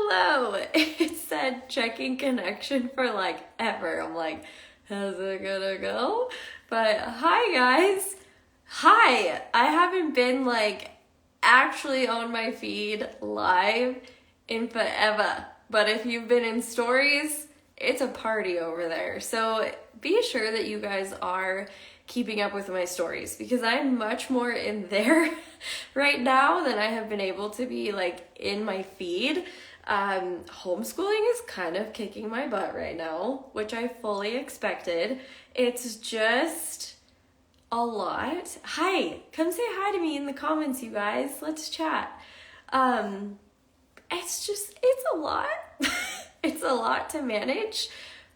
Hello. It said checking connection for like ever. I'm like, how's it gonna go? But hi guys. Hi. I haven't been like actually on my feed live in forever. But if you've been in stories, it's a party over there. So be sure that you guys are keeping up with my stories because I'm much more in there right now than I have been able to be like in my feed. Homeschooling is kind of kicking my butt right now, which I fully expected. It's just a lot. Hi, come say hi to me in the comments, you guys. Let's chat. It's a lot. It's a lot to manage.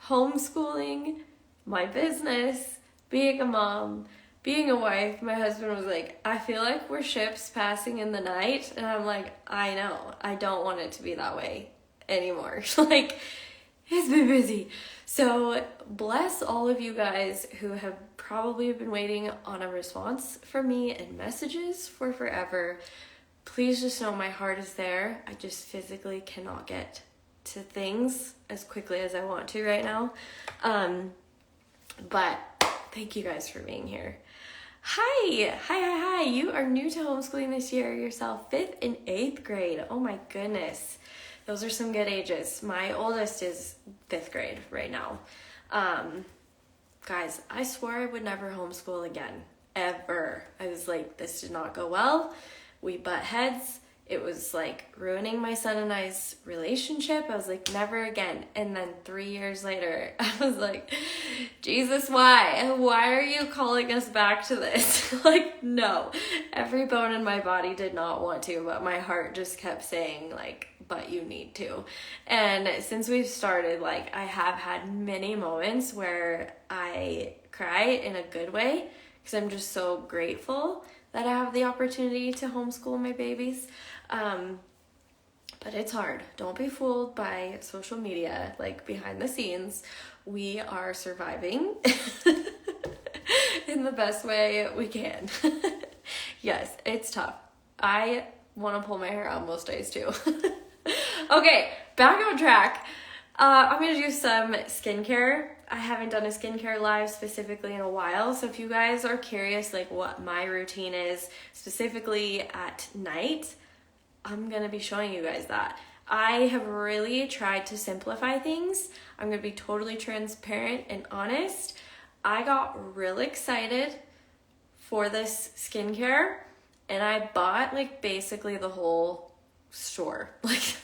Homeschooling, my business, being a mom, being a wife. My husband was like, I feel like we're ships passing in the night. And I'm like, I know. I don't want it to be that way anymore. Like, it's been busy. So bless all of you guys who have probably been waiting on a response from me and messages for forever. Please just know my heart is there. I just physically cannot get to things as quickly as I want to right now. But thank you guys for being here. Hi. You are new to homeschooling this year yourself, 5th and 8th grade. Oh my goodness. Those are some good ages. My oldest is 5th grade right now. Guys, I swore I would never homeschool again, ever. I was like, this did not go well. We butt heads. It was like ruining my son and I's relationship. I was like, never again. And then 3 years later, I was like, Jesus, why? Why are you calling us back to this? Like, no. Every bone in my body did not want to, but my heart just kept saying like, but you need to. And since we've started, like, I have had many moments where I cry in a good way because I'm just so grateful that I have the opportunity to homeschool my babies. But it's hard. Don't be fooled by social media. Like, behind the scenes, we are surviving in the best way we can. Yes, it's tough. I want to pull my hair out most days too. Okay, back on track. I'm going to do some skincare. I haven't done a skincare live specifically in a while, so if you guys are curious like what my routine is specifically at night, I'm going to be showing you guys that. I have really tried to simplify things. I'm going to be totally transparent and honest. I got real excited for this skincare and I bought like basically the whole store. Like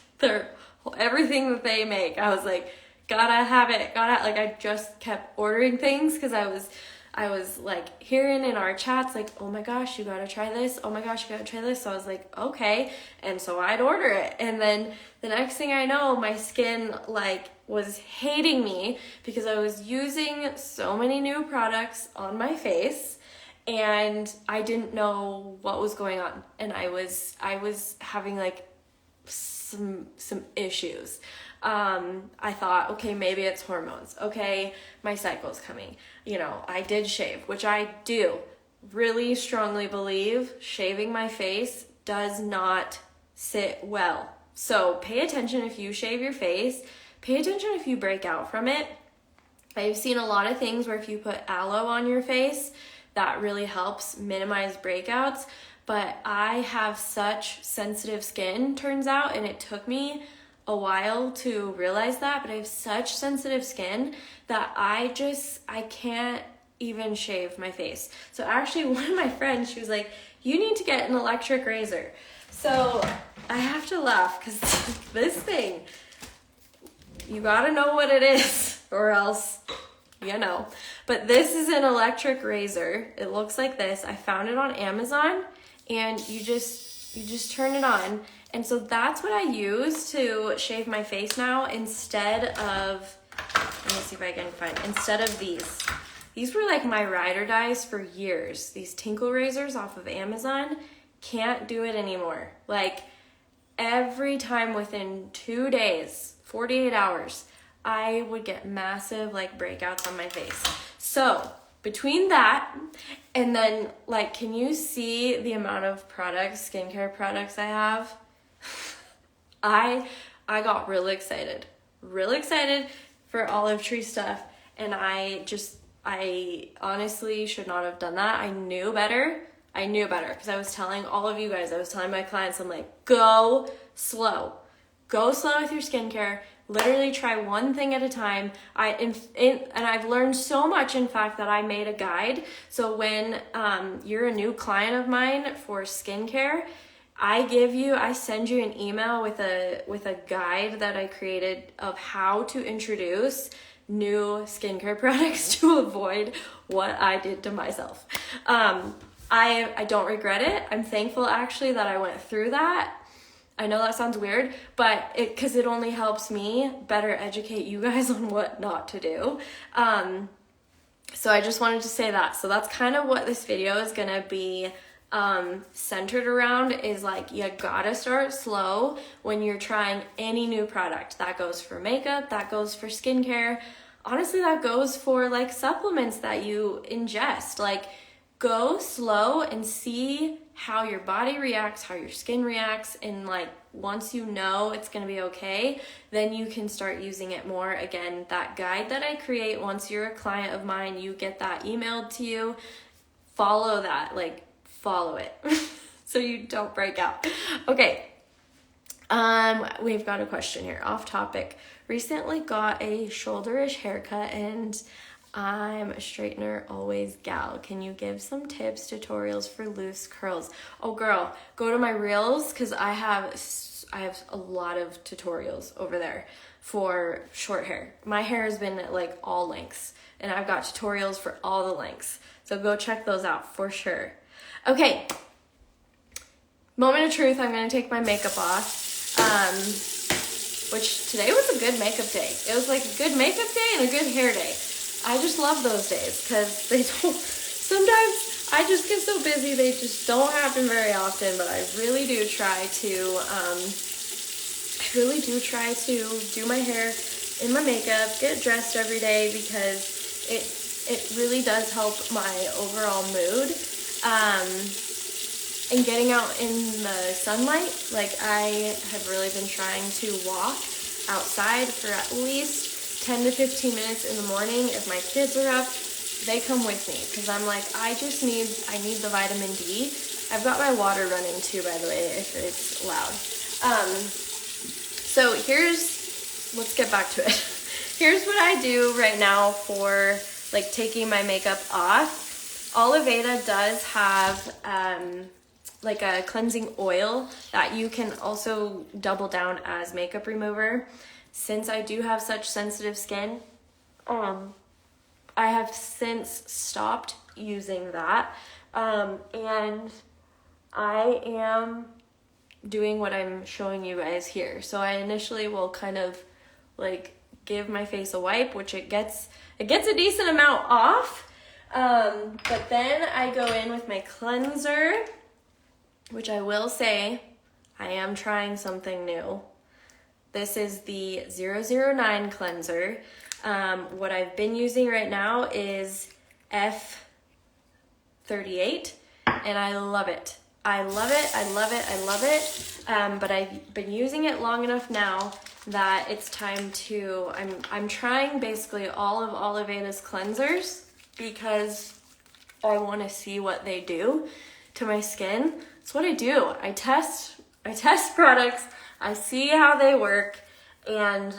everything that they make. I was like, gotta have it, like I just kept ordering things because I was like hearing in our chats like, oh my gosh, you gotta try this, oh my gosh, you gotta try this. So I was like, okay, and so I'd order it, and then the next thing I know, my skin like was hating me because I was using so many new products on my face and I didn't know what was going on, and I was having like some issues. I thought, okay, maybe it's hormones. Okay, my cycle's coming. You know, I did shave, which I do really strongly believe shaving my face does not sit well. So pay attention if you shave your face. Pay attention if you break out from it. I've seen a lot of things where if you put aloe on your face, that really helps minimize breakouts. But I have such sensitive skin, turns out, and it took me a while to realize that, but I have such sensitive skin that I can't even shave my face. So actually one of my friends, she was like, you need to get an electric razor. So I have to laugh because this thing, you gotta know what it is or else, you know. But this is an electric razor. It looks like this. I found it on Amazon. And you just turn it on. And so that's what I use to shave my face now instead of, let me see if I can find, instead of these. These were like my ride or dies for years. These Tinkle razors off of Amazon, can't do it anymore. Like every time within 2 days, 48 hours, I would get massive like breakouts on my face. So between that and then like, can you see the amount of products, skincare products I have? I I got really excited for olive tree stuff. And I honestly should not have done that. I knew better because I was telling all of you guys, I was telling my clients, I'm like, go slow with your skincare. Literally try one thing at a time. And I've learned so much, in fact, that I made a guide. So when you're a new client of mine for skincare, I send you an email with a guide that I created of how to introduce new skincare products to avoid what I did to myself. I don't regret it. I'm thankful actually that I went through that. I know that sounds weird, but because it only helps me better educate you guys on what not to do. So I just wanted to say that. So that's kind of what this video is gonna be centered around, is like, you gotta start slow when you're trying any new product. That goes for makeup, that goes for skincare. Honestly, that goes for like supplements that you ingest. Like, go slow and see how your body reacts, how your skin reacts, and like once you know it's gonna be okay, then you can start using it more. Again, that guide that I create, once you're a client of mine, you get that emailed to you. Follow that, like follow it so you don't break out. Okay, we've got a question here, off topic. Recently got a shoulderish haircut and I'm a straightener always gal. Can you give some tips, tutorials for loose curls? Oh girl, go to my reels because I have a lot of tutorials over there for short hair. My hair has been like all lengths and I've got tutorials for all the lengths. So go check those out for sure. Okay, moment of truth, I'm gonna take my makeup off. Which today was a good makeup day. It was like a good makeup day and a good hair day. I just love those days because they don't, sometimes I just get so busy, they just don't happen very often, but I really do try to do my hair and my makeup, get dressed every day because it really does help my overall mood. And getting out in the sunlight, like I have really been trying to walk outside for at least 10 to 15 minutes in the morning. If my kids are up, they come with me because I'm like, I need the vitamin D. I've got my water running too, by the way, if it's loud. So let's get back to it. Here's what I do right now for like taking my makeup off. Oliveda does have like a cleansing oil that you can also double down as makeup remover. Since I do have such sensitive skin, I have since stopped using that. And I am doing what I'm showing you guys here. So I initially will kind of like give my face a wipe, which it gets a decent amount off. But then I go in with my cleanser, which I will say, I am trying something new. This is the 009 cleanser. What I've been using right now is F38, and I love it. I love it. But I've been using it long enough now that it's time to, I'm trying basically all of Oliveda's cleansers because I want to see what they do to my skin. That's what I do. I test products, I see how they work, and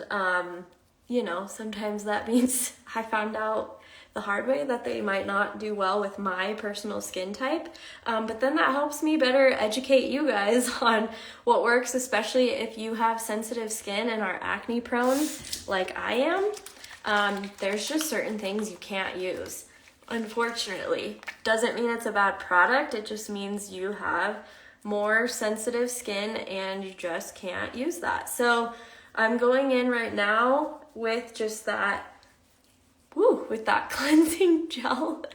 sometimes that means I found out the hard way that they might not do well with my personal skin type. But then that helps me better educate you guys on what works, especially if you have sensitive skin and are acne prone like I am. There's just certain things you can't use. Unfortunately, doesn't mean it's a bad product. It just means you have more sensitive skin and you just can't use that. So I'm going in right now with just that, with that cleansing gel.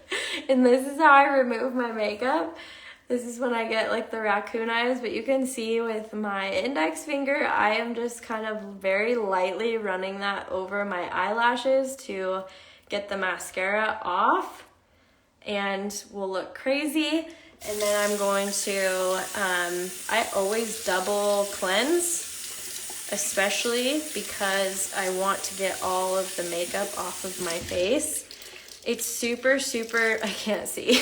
And this is how I remove my makeup. This is when I get like the raccoon eyes, but you can see with my index finger, I am just kind of very lightly running that over my eyelashes to get the mascara off, and will look crazy. And then I'm going to, I always double cleanse. especially because I want to get all of the makeup off of my face. It's super, I can't see.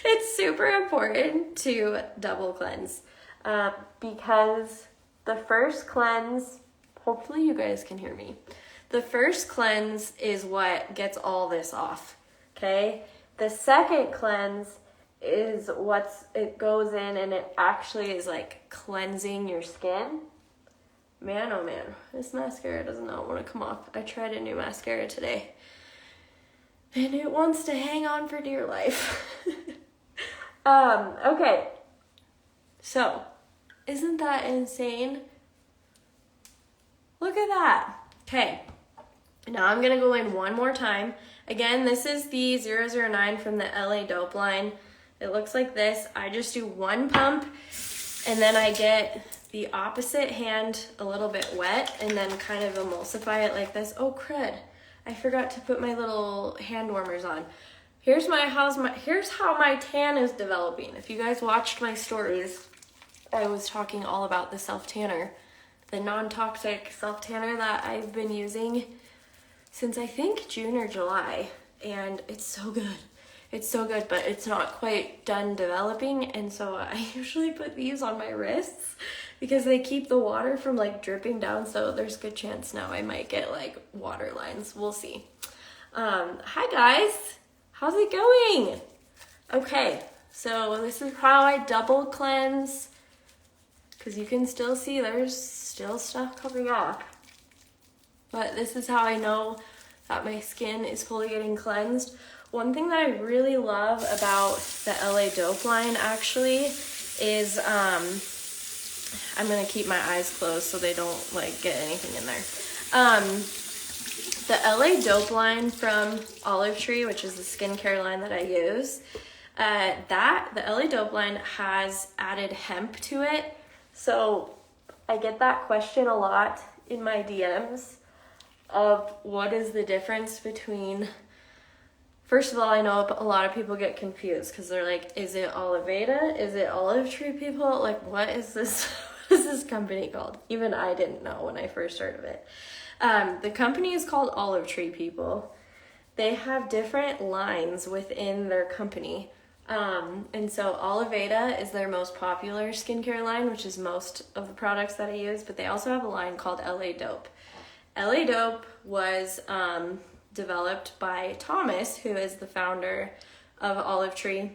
It's super important to double cleanse because the first cleanse, hopefully you guys can hear me. The first cleanse is what gets all this off, okay? The second cleanse is it goes in and it actually is like cleansing your skin. Man, oh man, this mascara does not want to come off. I tried a new mascara today and it wants to hang on for dear life. Okay, so isn't that insane? Look at that. Okay, now I'm gonna go in one more time. Again, this is the 009 from the LA Dope line. It looks like this. I just do one pump and then I get the opposite hand a little bit wet and then kind of emulsify it like this. Oh crud, I forgot to put my little hand warmers on. Here's how my tan is developing. If you guys watched my stories, I was talking all about the self-tanner, the non-toxic self-tanner that I've been using since I think June or July, and it's so good. It's so good, but it's not quite done developing, and so I usually put these on my wrists because they keep the water from like dripping down, so there's a good chance now I might get like water lines. We'll see. Hi guys, how's it going? Okay, so this is how I double cleanse, because you can still see there's still stuff coming off. But this is how I know that my skin is fully getting cleansed. One thing that I really love about the LA Dope line actually is, I'm gonna keep my eyes closed so they don't like get anything in there. The LA Dope line from Olive Tree, which is the skincare line that I use, the LA Dope line has added hemp to it. So I get that question a lot in my DMs of what is the difference between, first of all, I know a lot of people get confused because they're like, is it Oliveda? Is it Olive Tree people? Like, what is this? What is this company called? Even I didn't know when I first heard of it. The company is called Olive Tree People. They have different lines within their company. And so Oliveda is their most popular skincare line, which is most of the products that I use, but they also have a line called LA Dope. LA Dope was developed by Thomas, who is the founder of Olive Tree.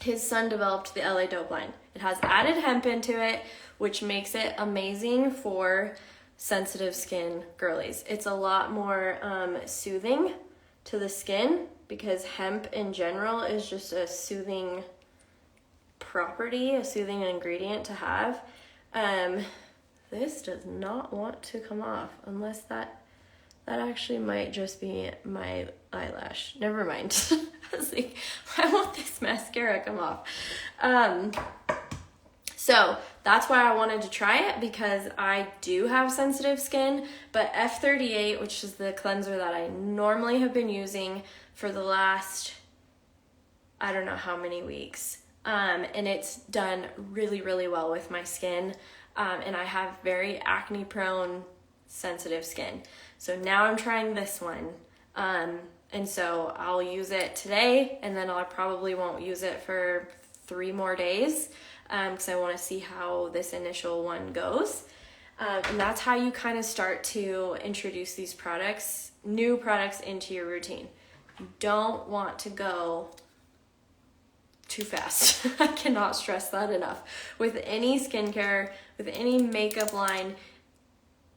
His son developed the LA Dope line. It has added hemp into it, which makes it amazing for sensitive skin girlies. It's a lot more soothing to the skin because hemp in general is just a soothing property, a soothing ingredient to have. This does not want to come off unless that actually might just be my eyelash. Never mind. I was like, why won't this mascara come off? So that's why I wanted to try it, because I do have sensitive skin, but F38, which is the cleanser that I normally have been using for the last, I don't know how many weeks, and it's done really, really well with my skin, and I have very acne prone sensitive skin. So now I'm trying this one, and so I'll use it today, and then I probably won't use it for 3 more days, because I want to see how this initial one goes. And that's how you kind of start to introduce these products, new products, into your routine. You don't want to go too fast. I cannot stress that enough. With any skincare, with any makeup line,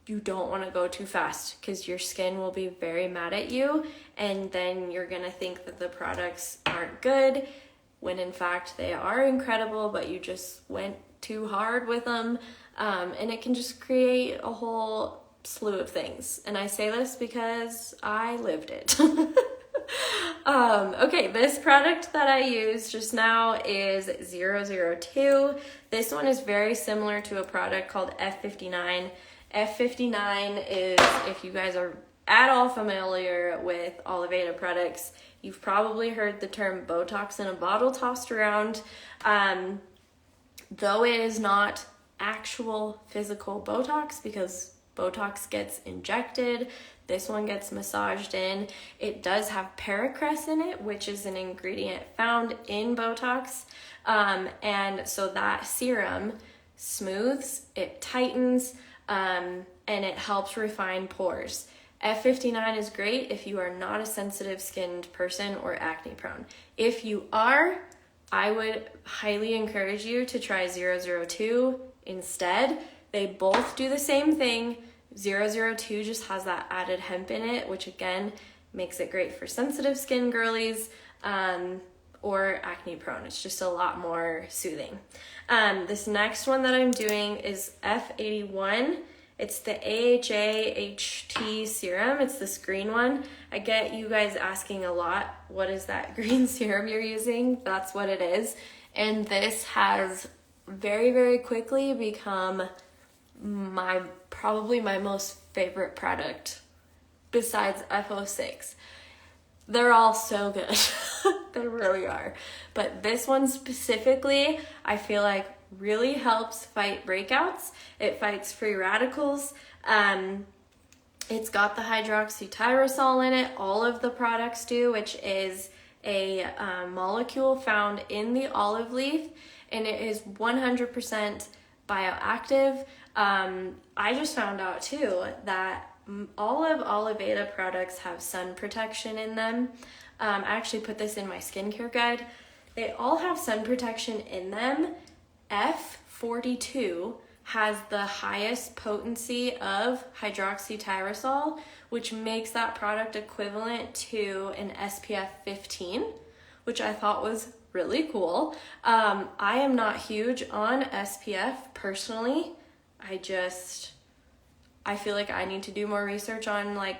you don't want to go too fast because your skin will be very mad at you, and then you're going to think that the products aren't good, when in fact they are incredible, but you just went too hard with them, and it can just create a whole slew of things. And I say this because I lived it. Okay, this product that I used just now is 002. This one is very similar to a product called F59. F59 is, if you guys are at all familiar with Oliveda products, you've probably heard the term Botox in a bottle tossed around. Though it is not actual physical Botox because Botox gets injected. This one gets massaged in. It does have paracress in it, which is an ingredient found in Botox. And so that serum smooths, it tightens, and it helps refine pores. F59 is great if you are not a sensitive skinned person or acne prone. If you are, I would highly encourage you to try 002 instead. They both do the same thing. 002 just has that added hemp in it, which again makes it great for sensitive skin girlies or acne prone. It's just a lot more soothing. This next one that I'm doing is F81. It's the AHA HT serum. It's this green one. I get you guys asking a lot, what is that green serum you're using? That's what it is. And this has very, very quickly become probably my most favorite product besides F06. They're all so good. They really are. But this one specifically, I feel like really helps fight breakouts. It fights free radicals. It's got the hydroxytyrosol in it. All of the products do, which is a molecule found in the olive leaf, and it is 100% bioactive. I just found out too that all of Oliveda products have sun protection in them. I actually put this in my skincare guide. They all have sun protection in them. F42 has the highest potency of hydroxytyrosol, which makes that product equivalent to an SPF 15, which I thought was really cool. I am not huge on SPF personally. I feel like I need to do more research on like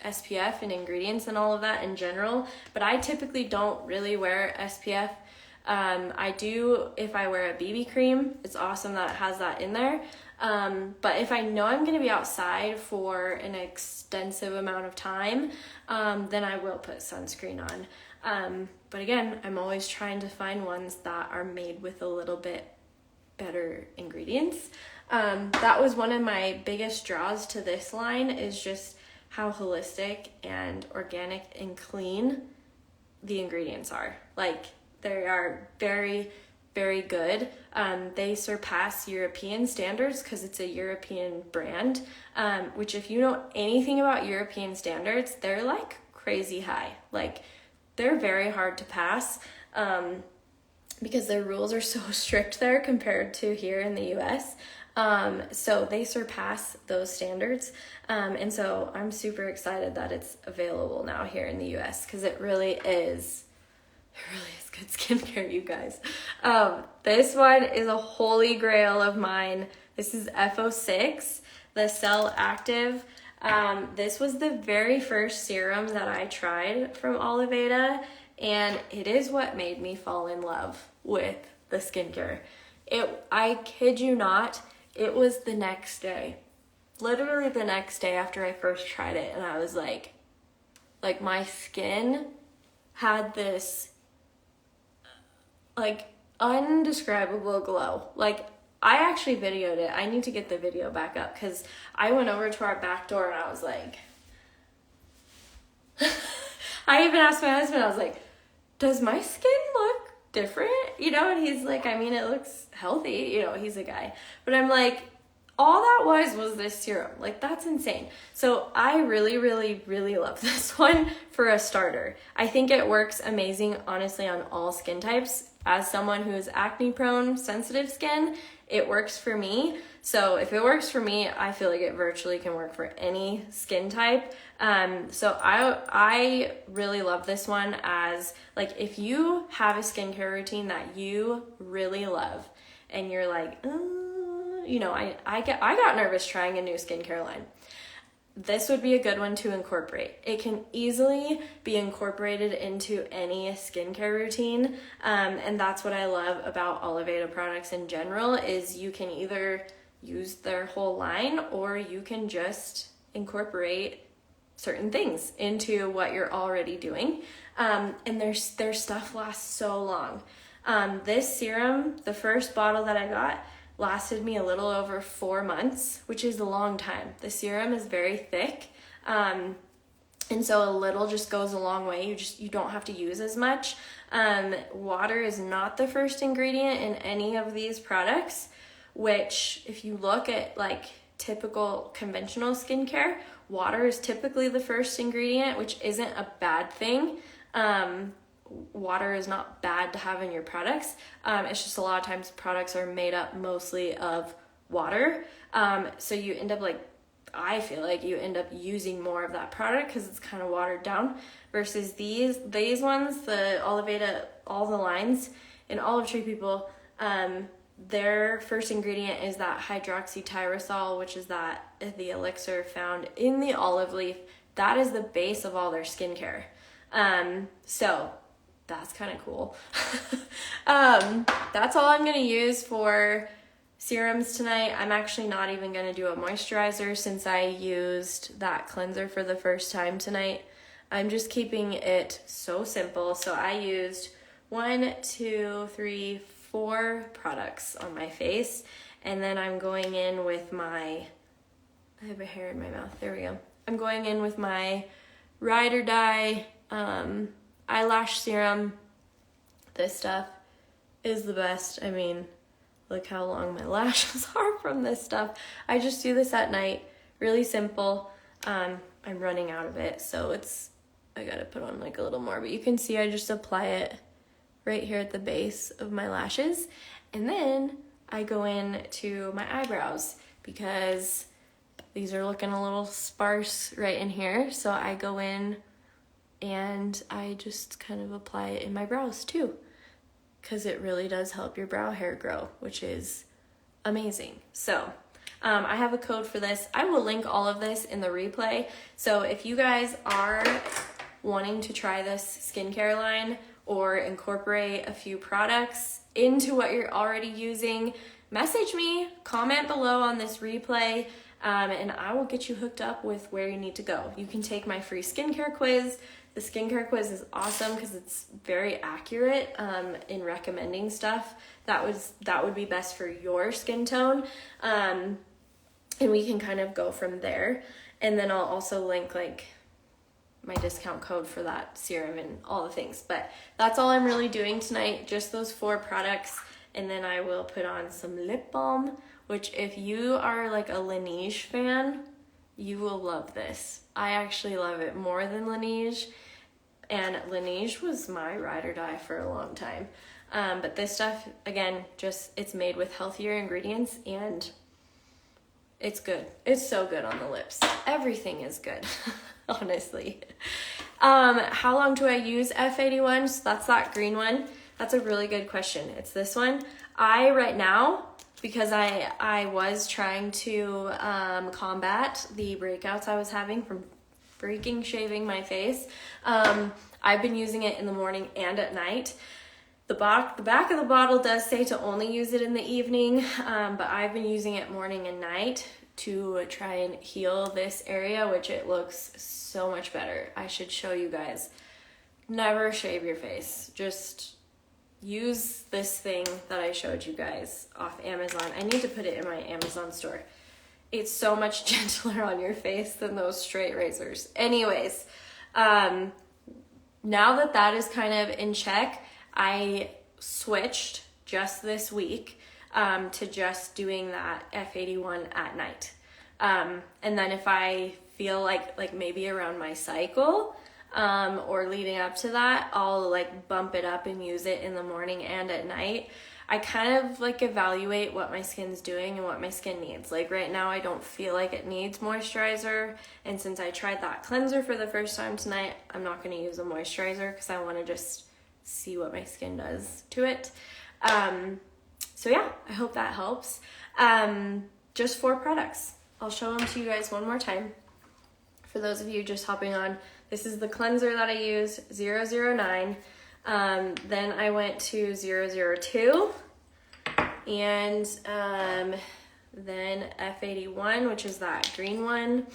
SPF and ingredients and all of that in general, but I typically don't really wear SPF. I do if I wear a BB cream. It's awesome that it has that in there. But if I know I'm going to be outside for an extensive amount of time, then I will put sunscreen on. But again, I'm always trying to find ones that are made with a little bit better ingredients. That was one of my biggest draws to this line, is just how holistic and organic and clean the ingredients are. Like, they are very, very good. They surpass European standards because it's a European brand, which if you know anything about European standards, they're like crazy high. Like, they're very hard to pass because their rules are so strict there compared to here in the US. So they surpass those standards. And so I'm super excited that it's available now here in the US because it really is good skincare, you guys. This one is a holy grail of mine. This is F06, the Cell Active. This was the very first serum that I tried from Oliveda, and it is what made me fall in love with the skincare. I kid you not, it was the next day. Literally the next day after I first tried it, and I was like my skin had this like undescribable glow. Like, I actually videoed it. I need to get the video back up because I went over to our back door and I was like, I even asked my husband, I was like, does my skin look different? You know, and he's like, I mean, it looks healthy. You know, he's a guy. But I'm like, all that was this serum. Like, that's insane. So I really, really, really love this one for a starter. I think it works amazing, honestly, on all skin types. As someone who is acne prone, sensitive skin, it works for me. So if it works for me, I feel like it virtually can work for any skin type. So I really love this one as, like, if you have a skincare routine that you really love and you're like, you know, I got nervous trying a new skincare line. This would be a good one to incorporate. It can easily be incorporated into any skincare routine. And that's what I love about Oliveda products in general, is you can either use their whole line or you can just incorporate certain things into what you're already doing. And their stuff lasts so long. This serum, the first bottle that I got, lasted me a little over 4 months, which is a long time. The serum is very thick. And so a little just goes a long way. You don't have to use as much. Water is not the first ingredient in any of these products, which if you look at like typical conventional skincare, water is typically the first ingredient, which isn't a bad thing. Water is not bad to have in your products. It's just a lot of times products are made up mostly of water. So you end up I feel like you end up using more of that product because it's kind of watered down versus these ones, the Oliveda, all the lines in Olive Tree People, their first ingredient is that hydroxytyrosol, which is the elixir found in the olive leaf. That is the base of all their skincare. So that's kind of cool. That's all I'm going to use for serums tonight. I'm actually not even going to do a moisturizer since I used that cleanser for the first time tonight. I'm just keeping it so simple. So I used 1, 2, 3, 4 products on my face. And then I'm going in with I have a hair in my mouth. There we go. I'm going in with my Ride or Die eyelash serum. This stuff is the best. I mean, look how long my lashes are from this stuff. I just do this at night. Really simple. I'm running out of it, so I gotta put on like a little more, but you can see I just apply it right here at the base of my lashes. And then I go in to my eyebrows because these are looking a little sparse right in here. So I go in and I just kind of apply it in my brows too, because it really does help your brow hair grow, which is amazing. So I have a code for this. I will link all of this in the replay. So if you guys are wanting to try this skincare line or incorporate a few products into what you're already using, message me, comment below on this replay, and I will get you hooked up with where you need to go. You can take my free skincare quiz. The skincare quiz is awesome because it's very accurate in recommending stuff that would be best for your skin tone, and we can kind of go from there. And then I'll also link like my discount code for that serum and all the things. But that's all I'm really doing tonight, just those 4 products. And then I will put on some lip balm, which if you are like a Laneige fan, you will love this. I actually love it more than Laneige. And Laneige was my ride or die for a long time. But this stuff, again, it's made with healthier ingredients and it's good. It's so good on the lips. Everything is good, honestly. How long do I use F81? So that's that green one. That's a really good question. It's this one. Right now, because I was trying to combat the breakouts I was having from freaking shaving my face. I've been using it in the morning and at night. The back of the bottle does say to only use it in the evening, but I've been using it morning and night to try and heal this area, which it looks so much better. I should show you guys. Never shave your face. Just use this thing that I showed you guys off Amazon. I need to put it in my Amazon store. It's so much gentler on your face than those straight razors. Anyways, now that is kind of in check, I switched just this week to just doing that F81 at night. And then if I feel like maybe around my cycle or leading up to that, I'll like bump it up and use it in the morning and at night. I kind of like evaluate what my skin's doing and what my skin needs. Like right now, I don't feel like it needs moisturizer. And since I tried that cleanser for the first time tonight, I'm not going to use a moisturizer because I want to just see what my skin does to it. So yeah, I hope that helps. Just 4 products. I'll show them to you guys one more time. For those of you just hopping on, this is the cleanser that I use, 009. Then I went to 002 and then F81, which is that green one,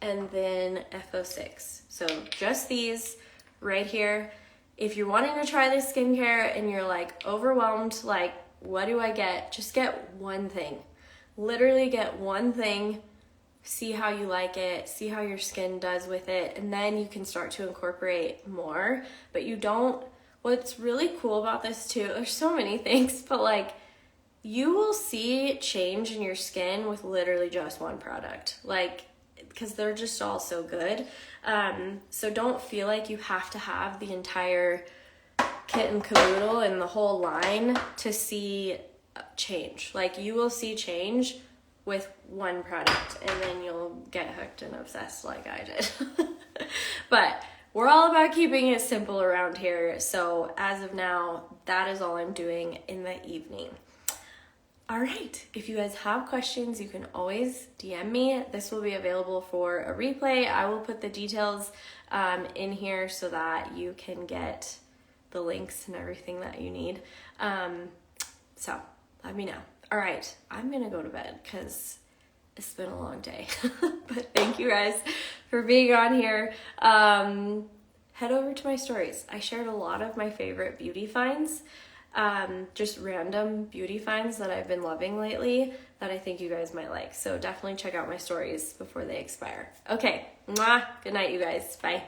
and then F06. So just these right here. If you're wanting to try this skincare and you're like overwhelmed, like what do I get? Just get one thing. Literally get one thing, see how you like it, see how your skin does with it, and then you can start to incorporate more. But you don't, what's really cool about this too, there's so many things, but like, you will see change in your skin with literally just one product, like, because they're just all so good. So don't feel like you have to have the entire kit and caboodle and the whole line to see change. Like, you will see change with one product, and then you'll get hooked and obsessed like I did. But we're all about keeping it simple around here. So as of now, that is all I'm doing in the evening. All right, if you guys have questions, you can always DM me. This will be available for a replay. I will put the details in here so that you can get the links and everything that you need. So let me know. All right, I'm gonna go to bed because it's been a long day. But thank you guys for being on here. Head over to my stories. I shared a lot of my favorite beauty finds. Just random beauty finds that I've been loving lately that I think you guys might like. So definitely check out my stories before they expire. Okay, mwah. Good night, you guys. Bye.